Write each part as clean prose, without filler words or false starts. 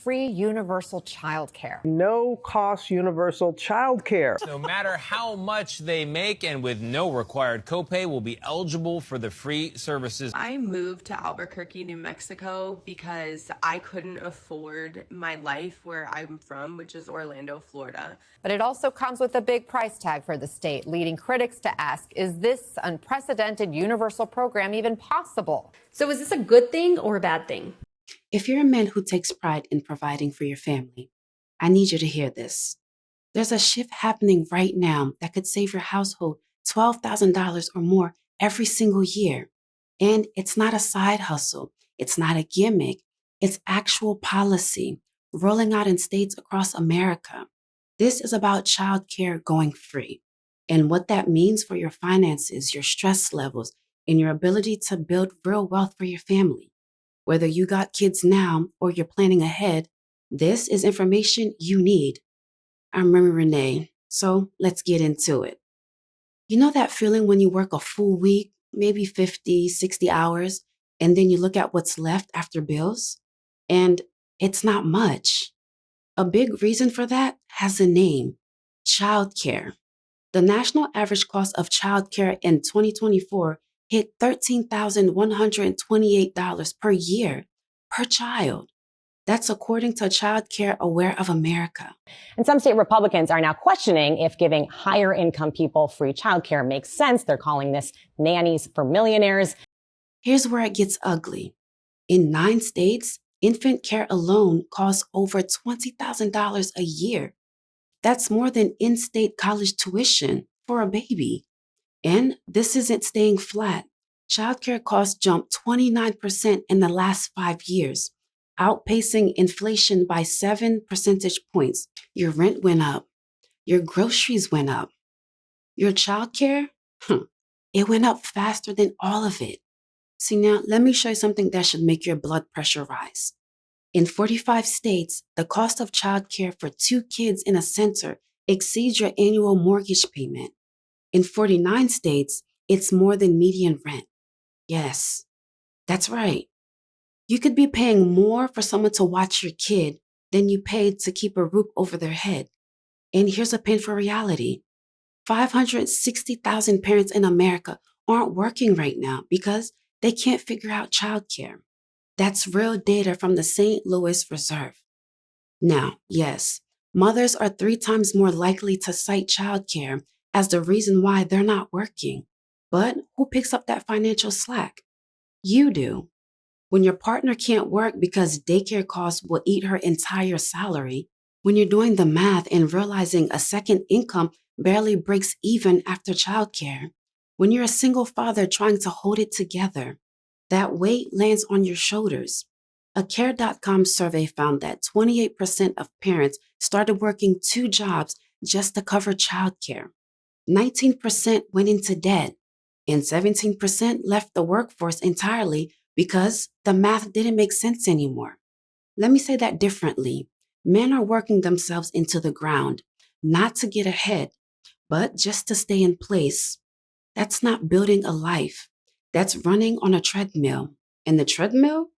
free universal childcare. No cost universal childcare. No matter how much they make and with no required copay will be eligible for the free services. I moved to Albuquerque, New Mexico because I couldn't afford my life where I'm from, which is Orlando, Florida. But it also comes with a big price tag for the state, leading critics to ask, is this unprecedented universal program even possible? So is this a good thing or a bad thing? If you're a man who takes pride in providing for your family, I need you to hear this. There's a shift happening right now that could save your household $12,000 or more every single year. And it's not a side hustle. It's not a gimmick. It's actual policy rolling out in states across America. This is about childcare going free and what that means for your finances, your stress levels, and your ability to build real wealth for your family. Whether you got kids now or you're planning ahead, this is information you need. I'm Rene, so let's get into it. You know that feeling when you work a full week, maybe 50, 60 hours, and then you look at what's left after bills? And it's not much. A big reason for that has a name: childcare. The national average cost of childcare in 2024 hit $13,128 per year per child. That's according to Childcare Aware of America. And some state Republicans are now questioning if giving higher income people free childcare makes sense. They're calling this nannies for millionaires. Here's where it gets ugly. In 9 states, infant care alone costs over $20,000 a year. That's more than in-state college tuition for a baby. And this isn't staying flat. Childcare costs jumped 29% in the last 5 years, outpacing inflation by 7 percentage points. Your rent went up. Your groceries went up. Your childcare, it went up faster than all of it. See, now let me show you something that should make your blood pressure rise. In 45 states, the cost of childcare for 2 kids in a center exceeds your annual mortgage payment. In 49 states, it's more than median rent. Yes, that's right. You could be paying more for someone to watch your kid than you paid to keep a roof over their head. And here's a painful reality. 560,000 parents in America aren't working right now because they can't figure out childcare. That's real data from the St. Louis Reserve. Now, yes, mothers are 3 times more likely to cite childcare as the reason why they're not working. But who picks up that financial slack? You do. When your partner can't work because daycare costs will eat her entire salary, when you're doing the math and realizing a second income barely breaks even after childcare, when you're a single father trying to hold it together, that weight lands on your shoulders. A Care.com survey found that 28% of parents started working 2 jobs just to cover childcare. 19% went into debt, and 17% left the workforce entirely because the math didn't make sense anymore. Let me say that differently. Men are working themselves into the ground, not to get ahead, but just to stay in place. That's not building a life. That's running on a treadmill. And the treadmill,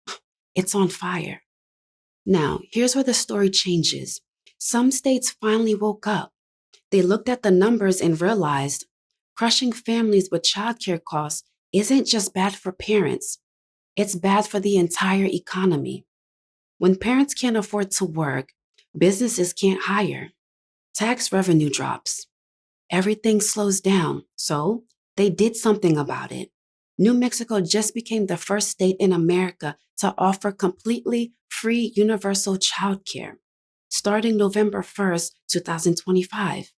it's on fire. Now, here's where the story changes. Some states finally woke up. They looked at the numbers and realized crushing families with childcare costs isn't just bad for parents. It's bad for the entire economy. When parents can't afford to work, businesses can't hire. Tax revenue drops. Everything slows down. So they did something about it. New Mexico just became the first state in America to offer completely free universal childcare, starting November 1st, 2025.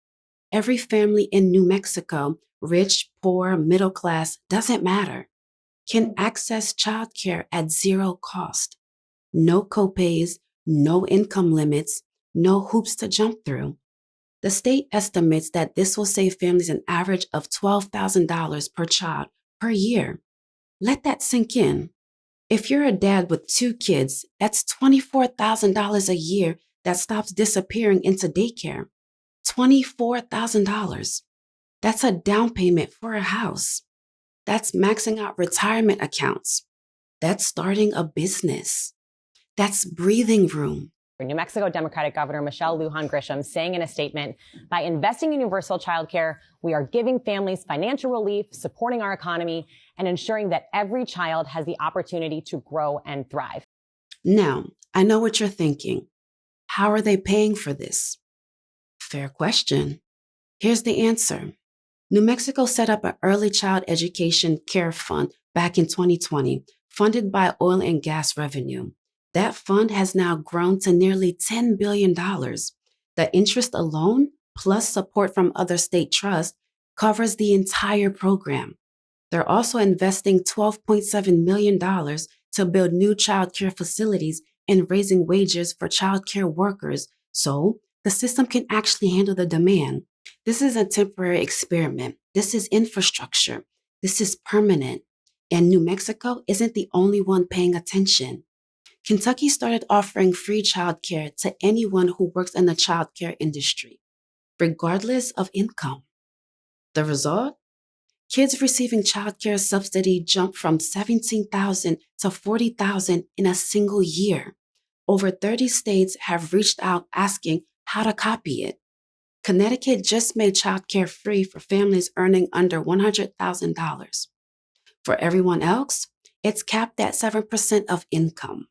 Every family in New Mexico, rich, poor, middle class, doesn't matter, can access childcare at zero cost. No copays, no income limits, no hoops to jump through. The state estimates that this will save families an average of $12,000 per child per year. Let that sink in. If you're a dad with 2 kids, that's $24,000 a year that stops disappearing into daycare. $24,000. That's a down payment for a house. That's maxing out retirement accounts. That's starting a business. That's breathing room. New Mexico Democratic Governor Michelle Lujan Grisham saying in a statement, by investing in universal childcare, we are giving families financial relief, supporting our economy, and ensuring that every child has the opportunity to grow and thrive. Now, I know what you're thinking. How are they paying for this? Fair question. Here's the answer. New Mexico set up an early child education care fund back in 2020, funded by oil and gas revenue. That fund has now grown to nearly $10 billion. The interest alone, plus support from other state trusts, covers the entire program. They're also investing $12.7 million to build new child care facilities and raising wages for child care workers so the system can actually handle the demand. This is a temporary experiment. This is infrastructure. This is permanent. And New Mexico isn't the only one paying attention. Kentucky started offering free childcare to anyone who works in the childcare industry, regardless of income. The result? Kids receiving childcare subsidy jumped from 17,000 to 40,000 in a single year. Over 30 states have reached out asking how to copy it. Connecticut just made childcare free for families earning under $100,000. For everyone else, it's capped at 7% of income.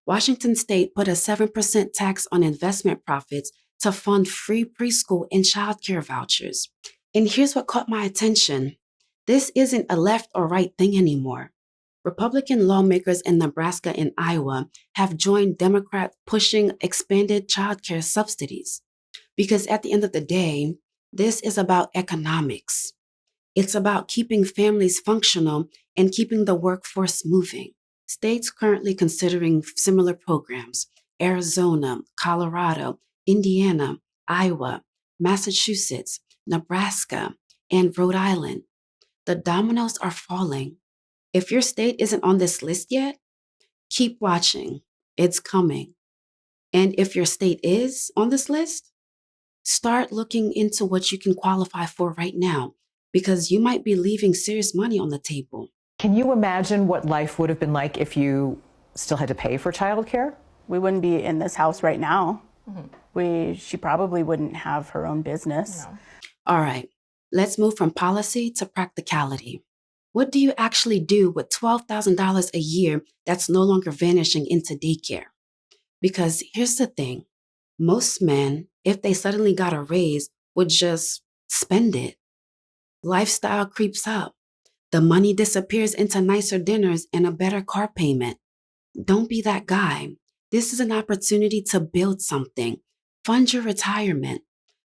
Washington State put a 7% tax on investment profits to fund free preschool and childcare vouchers. And here's what caught my attention. This isn't a left or right thing anymore. Republican lawmakers in Nebraska and Iowa have joined Democrats pushing expanded childcare subsidies. Because at the end of the day, this is about economics. It's about keeping families functional and keeping the workforce moving. States currently considering similar programs: Arizona, Colorado, Indiana, Iowa, Massachusetts, Nebraska, and Rhode Island. The dominoes are falling. If your state isn't on this list yet, keep watching. It's coming. And if your state is on this list, start looking into what you can qualify for right now, because you might be leaving serious money on the table. Can you imagine what life would have been like if you still had to pay for childcare? We wouldn't be in this house right now. She probably wouldn't have her own business. No. All right, let's move from policy to practicality. What do you actually do with $12,000 a year that's no longer vanishing into daycare? Because here's the thing. Most men, if they suddenly got a raise, would just spend it. Lifestyle creeps up. The money disappears into nicer dinners and a better car payment. Don't be that guy. This is an opportunity to build something. Fund your retirement.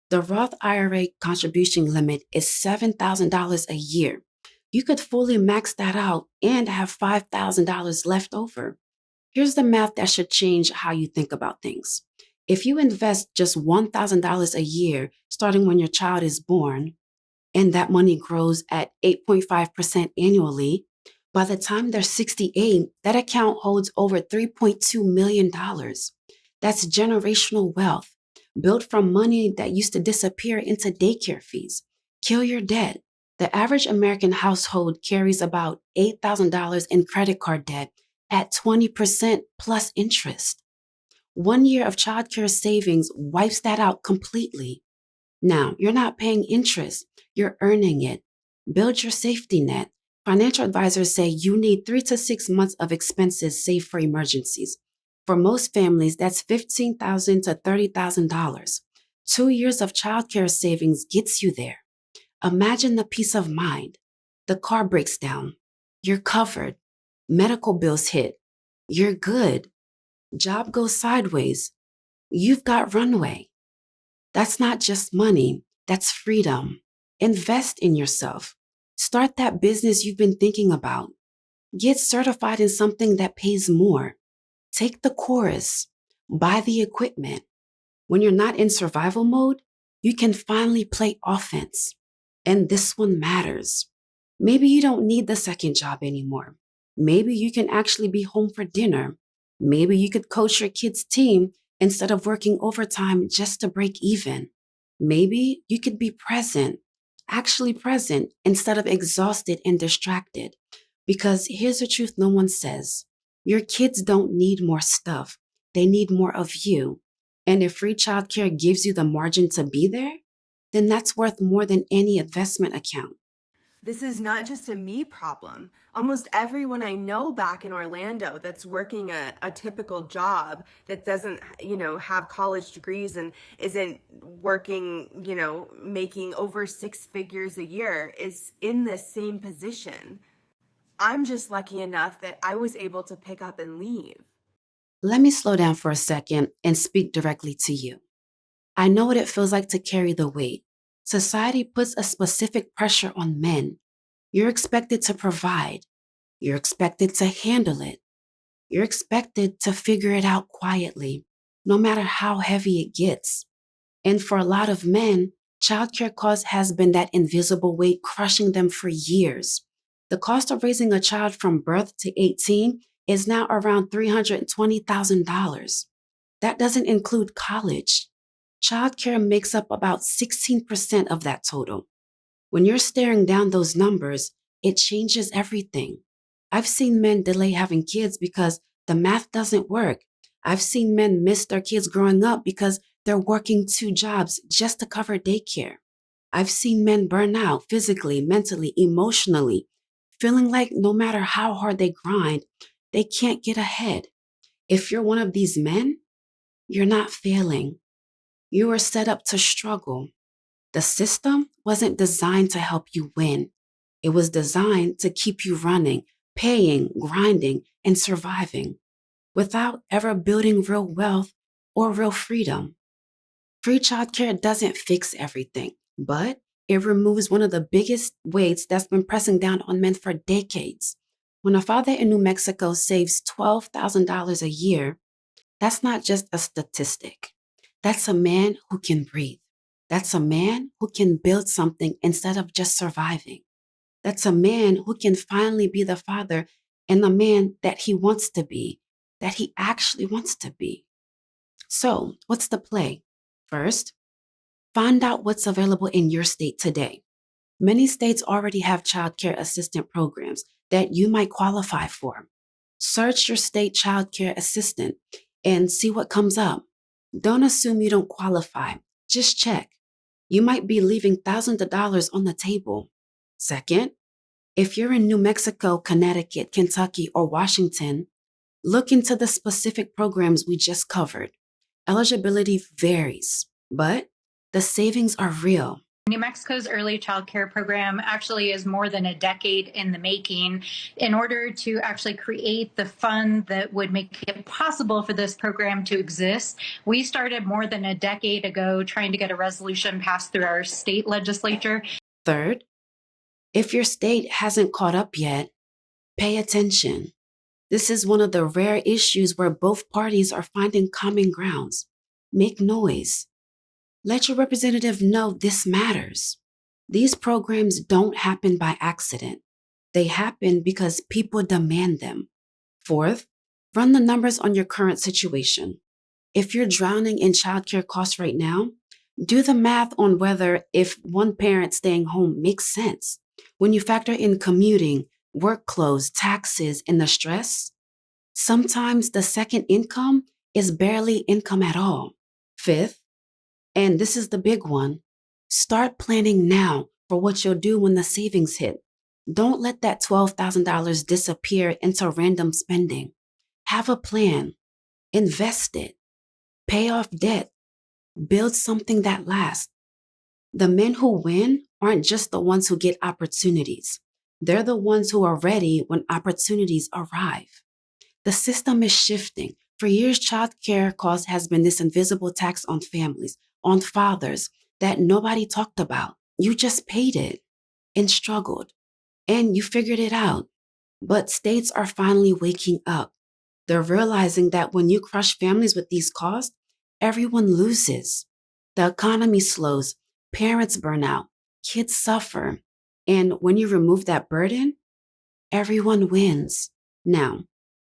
The Roth IRA contribution limit is $7,000 a year. You could fully max that out and have $5,000 left over. Here's the math that should change how you think about things. If you invest just $1,000 a year starting when your child is born, and that money grows at 8.5% annually, by the time they're 68, that account holds over $3.2 million. That's generational wealth, built from money that used to disappear into daycare fees. Kill your debt. The average American household carries about $8,000 in credit card debt at 20% plus interest. 1 year of childcare savings wipes that out completely. Now, you're not paying interest, you're earning it. Build your safety net. Financial advisors say you need 3 to 6 months of expenses saved for emergencies. For most families, that's $15,000 to $30,000. 2 years of childcare savings gets you there. Imagine the peace of mind. The car breaks down. You're covered. Medical bills hit. You're good. Job goes sideways. You've got runway. That's not just money. That's freedom. Invest in yourself. Start that business you've been thinking about. Get certified in something that pays more. Take the course. Buy the equipment. When you're not in survival mode, you can finally play offense. And this one matters. Maybe you don't need the second job anymore. Maybe you can actually be home for dinner. Maybe you could coach your kids' team instead of working overtime just to break even. Maybe you could be present, actually present, instead of exhausted and distracted. Because here's the truth no one says. Your kids don't need more stuff. They need more of you. And if free childcare gives you the margin to be there, then that's worth more than any investment account. This is not just a me problem. Almost everyone I know back in Orlando that's working a typical job that doesn't, have college degrees and isn't working, making over 6 figures a year is in this same position. I'm just lucky enough that I was able to pick up and leave. Let me slow down for a second and speak directly to you. I know what it feels like to carry the weight. Society puts a specific pressure on men. You're expected to provide. You're expected to handle it. You're expected to figure it out quietly, no matter how heavy it gets. And for a lot of men, childcare cost has been that invisible weight crushing them for years. The cost of raising a child from birth to 18 is now around $320,000. That doesn't include college. Childcare makes up about 16% of that total. When you're staring down those numbers, it changes everything. I've seen men delay having kids because the math doesn't work. I've seen men miss their kids growing up because they're working 2 jobs just to cover daycare. I've seen men burn out physically, mentally, emotionally, feeling like no matter how hard they grind, they can't get ahead. If you're one of these men, you're not failing. You are set up to struggle. The system wasn't designed to help you win. It was designed to keep you running, paying, grinding, and surviving without ever building real wealth or real freedom. Free childcare doesn't fix everything, but it removes one of the biggest weights that's been pressing down on men for decades. When a father in New Mexico saves $12,000 a year, that's not just a statistic. That's a man who can breathe. That's a man who can build something instead of just surviving. That's a man who can finally be the father and the man that he wants to be, that he actually wants to be. So, what's the play? First, find out what's available in your state today. Many states already have childcare assistant programs that you might qualify for. Search your state childcare assistant and see what comes up. Don't assume you don't qualify. Just check. You might be leaving thousands of dollars on the table. Second, if you're in New Mexico, Connecticut, Kentucky, or Washington, look into the specific programs we just covered. Eligibility varies, but the savings are real. New Mexico's early child care program actually is more than a decade in the making. In order to actually create the fund that would make it possible for this program to exist, we started more than a decade ago trying to get a resolution passed through our state legislature. Third, if your state hasn't caught up yet, pay attention. This is one of the rare issues where both parties are finding common grounds. Make noise. Let your representative know this matters. These programs don't happen by accident. They happen because people demand them. Fourth, run the numbers on your current situation. If you're drowning in childcare costs right now, do the math on whether if one parent staying home makes sense. When you factor in commuting, work clothes, taxes, and the stress, sometimes the second income is barely income at all. Fifth, and this is the big one, start planning now for what you'll do when the savings hit. Don't let that $12,000 disappear into random spending. Have a plan. Invest it. Pay off debt. Build something that lasts. The men who win aren't just the ones who get opportunities. They're the ones who are ready when opportunities arrive. The system is shifting. For years, childcare cost has been this invisible tax on families, on fathers that nobody talked about. You just paid it and struggled and you figured it out. But states are finally waking up. They're realizing that when you crush families with these costs, everyone loses. The economy slows, parents burn out, kids suffer. And when you remove that burden, everyone wins. Now,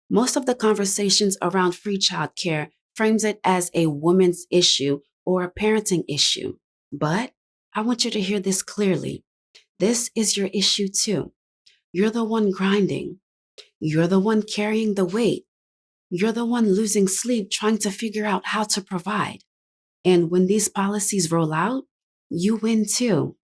most of the conversations around free childcare frames it as a woman's issue or a parenting issue. But I want you to hear this clearly. This is your issue too. You're the one grinding. You're the one carrying the weight. You're the one losing sleep trying to figure out how to provide. And when these policies roll out, you win too.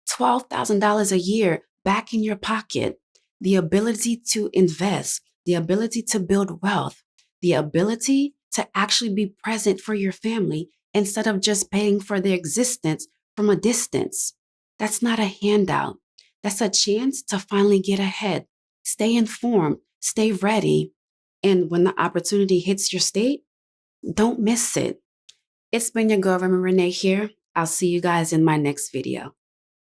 $12,000 a year back in your pocket, the ability to invest, the ability to build wealth, the ability to actually be present for your family instead of just paying for their existence from a distance. That's not a handout. That's a chance to finally get ahead. Stay informed, stay ready. And when the opportunity hits your state, don't miss it. It's been your girl, Remi Rene here. I'll see you guys in my next video.